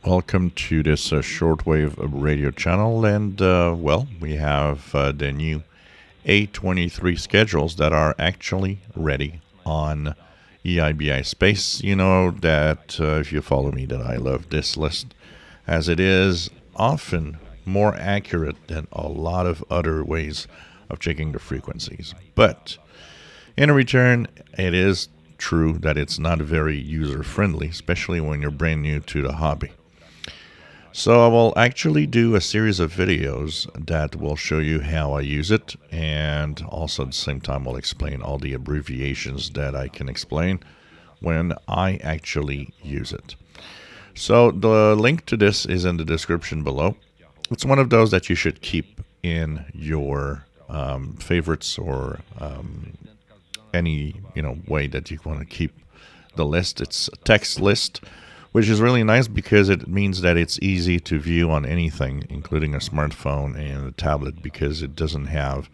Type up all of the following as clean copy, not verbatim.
Welcome to this shortwave radio channel, and well, we have the new A23 schedules that are actually ready on Eibispace. You know that if you follow me, that I love this list, as it is often more accurate than a lot of other ways of checking the frequencies. But in return, it is true that it's not very user friendly, especially when you're brand new to the hobby. So I will actually do a series of videos that will show you how I use it, and also at the same time I'll explain all the abbreviations that I can explain when I actually use it. So the link to this is in the description below. It's one of those that you should keep in your favorites, or any way that you want to keep the list. It's a text list, which is really nice because it means that it's easy to view on anything, including a smartphone and a tablet, because it doesn't have,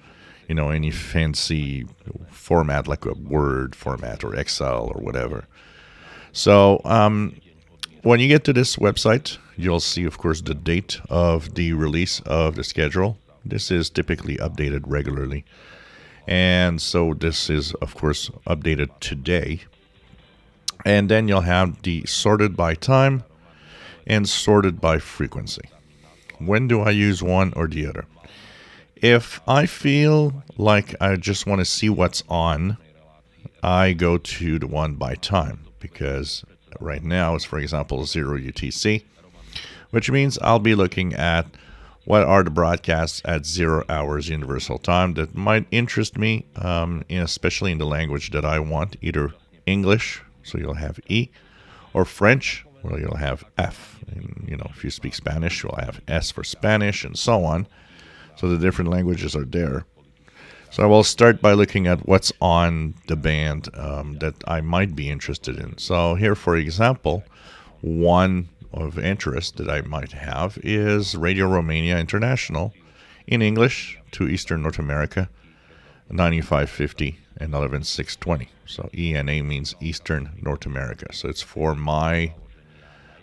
any fancy format like a Word format or Excel or whatever. So when you get to this website, you'll see, of course, the date of the release of the schedule. This is typically updated regularly. And so this is, of course, updated today. And then you'll have the sorted by time and sorted by frequency. When do I use one or the other? If I feel like I just want to see what's on, I go to the one by time, because right now it's, for example, 0 UTC, which means I'll be looking at what are the broadcasts at 0 hours Universal Time that might interest me, especially in the language that I want, either English, so you'll have E, or French, well, you'll have F. And, if you speak Spanish, you'll have S for Spanish, and so on. So the different languages are there. So I will start by looking at what's on the band that I might be interested in. So here, for example, one of interest that I might have is Radio Romania International in English to Eastern North America, 9550 and 11620. So ENA means Eastern North America. So it's for my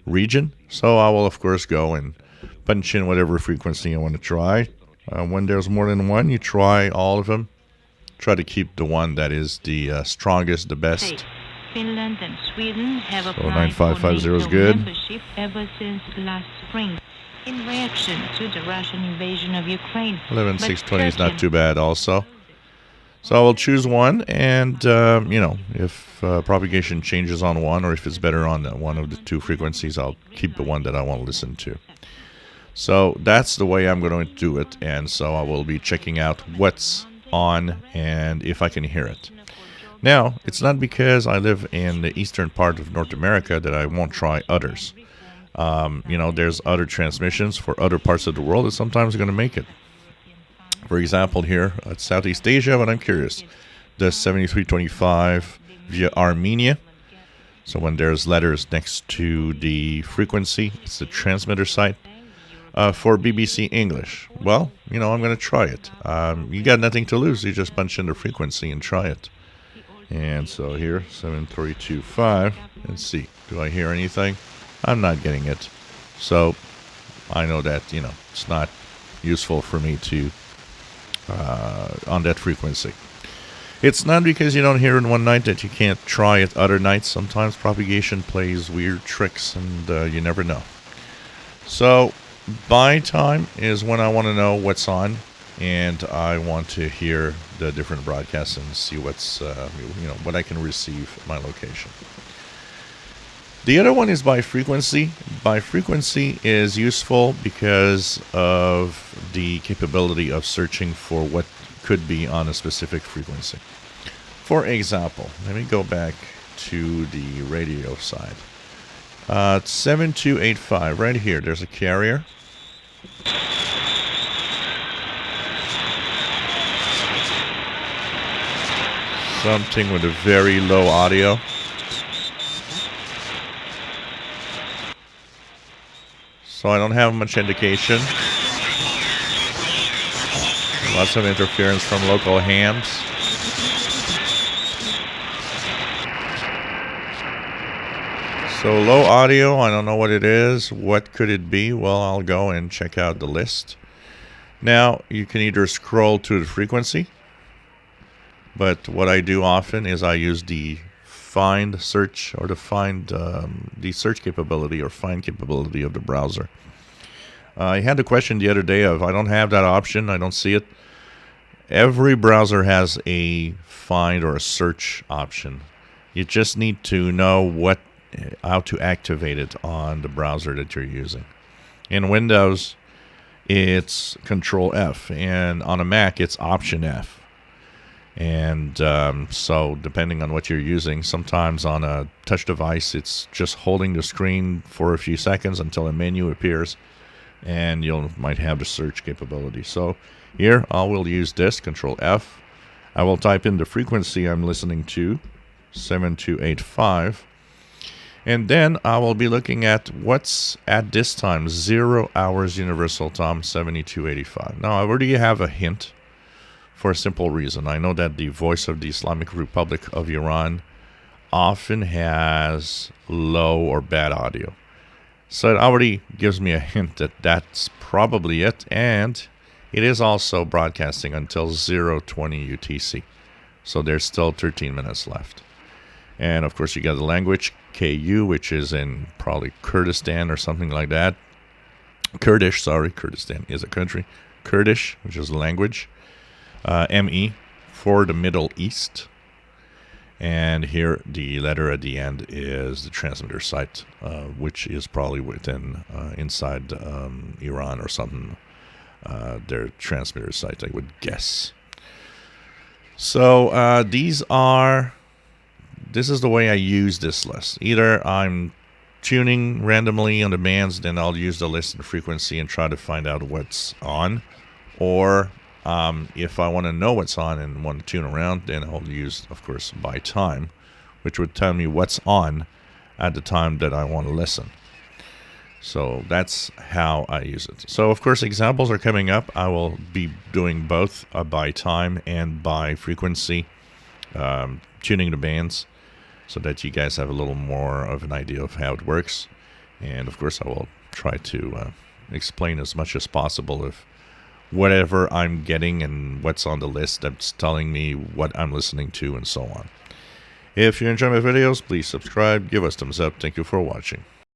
region. So I will, of course, go and punch in whatever frequency I want to try. When there's more than one, you try all of them. Try to keep the one that is the strongest, the best. Finland and Sweden have So applied for 9550 is NATO good. membership ever since last spring, in reaction to the Russian invasion of Ukraine. 11620 is not too bad also. So I will choose one, and if propagation changes on one, or if it's better on one of the two frequencies, I'll keep the one that I want to listen to. So that's the way I'm going to do it, and so I will be checking out what's on and if I can hear it. Now, it's not because I live in the eastern part of North America that I won't try others. There's other transmissions for other parts of the world that sometimes are going to make it. For example, here at Southeast Asia, but I'm curious, the 7325 via Armenia. So when there's letters next to the frequency, it's the transmitter site. For BBC English, well, I'm going to try it. You got nothing to lose. You just punch in the frequency and try it. And so here, 7325. Let's see. Do I hear anything? I'm not getting it. So I know that, it's not useful for me to on that frequency. It's not because you don't hear it one night that you can't try it other nights. Sometimes propagation plays weird tricks, and you never know. So by time is when I want to know what's on, and I want to hear the different broadcasts and see what's what I can receive at my location. The other one is by frequency. By frequency is useful because of the capability of searching for what could be on a specific frequency. For example, let me go back to the radio side. 7285, right here, there's a carrier. Something with a very low audio. So I don't have much indication. Lots of interference from local hams. So low audio, I don't know what it is. What could it be? Well, I'll go and check out the list. Now, you can either scroll to the frequency, but what I do often is I use the find search or the search capability or find capability of the browser. I had the question the other day of I don't have that option. I don't see it. Every browser has a find or a search option. You just need to know how to activate it on the browser that you're using. In Windows, it's Control F, and on a Mac, it's Option F. And so depending on what you're using, sometimes on a touch device, it's just holding the screen for a few seconds until a menu appears, and you might have the search capability. So here, I will use this, Control F. I will type in the frequency I'm listening to, 7285. And then I will be looking at what's at this time, 0 hours Universal Time, 7285. Now, I already have a hint for a simple reason. I know that the Voice of the Islamic Republic of Iran often has low or bad audio. So it already gives me a hint that that's probably it. And it is also broadcasting until 0:20 UTC. So there's still 13 minutes left. And of course, you got the language, KU, which is in probably Kurdistan or something like that. Kurdish, sorry, Kurdistan is a country. Kurdish, which is a language. ME for the Middle East. And here, the letter at the end is the transmitter site, which is probably inside Iran or something. Their transmitter site, I would guess. So this is the way I use this list. Either I'm tuning randomly on the bands, then I'll use the list and frequency and try to find out what's on. Or if I want to know what's on and want to tune around, then I'll use, of course, by time, which would tell me what's on at the time that I want to listen. So that's how I use it. So, of course, examples are coming up. I will be doing both by time and by frequency, tuning the bands, so that you guys have a little more of an idea of how it works. And, of course, I will try to explain as much as possible of whatever I'm getting and what's on the list that's telling me what I'm listening to and so on. If you enjoy my videos, please subscribe, give us thumbs up. Thank you for watching.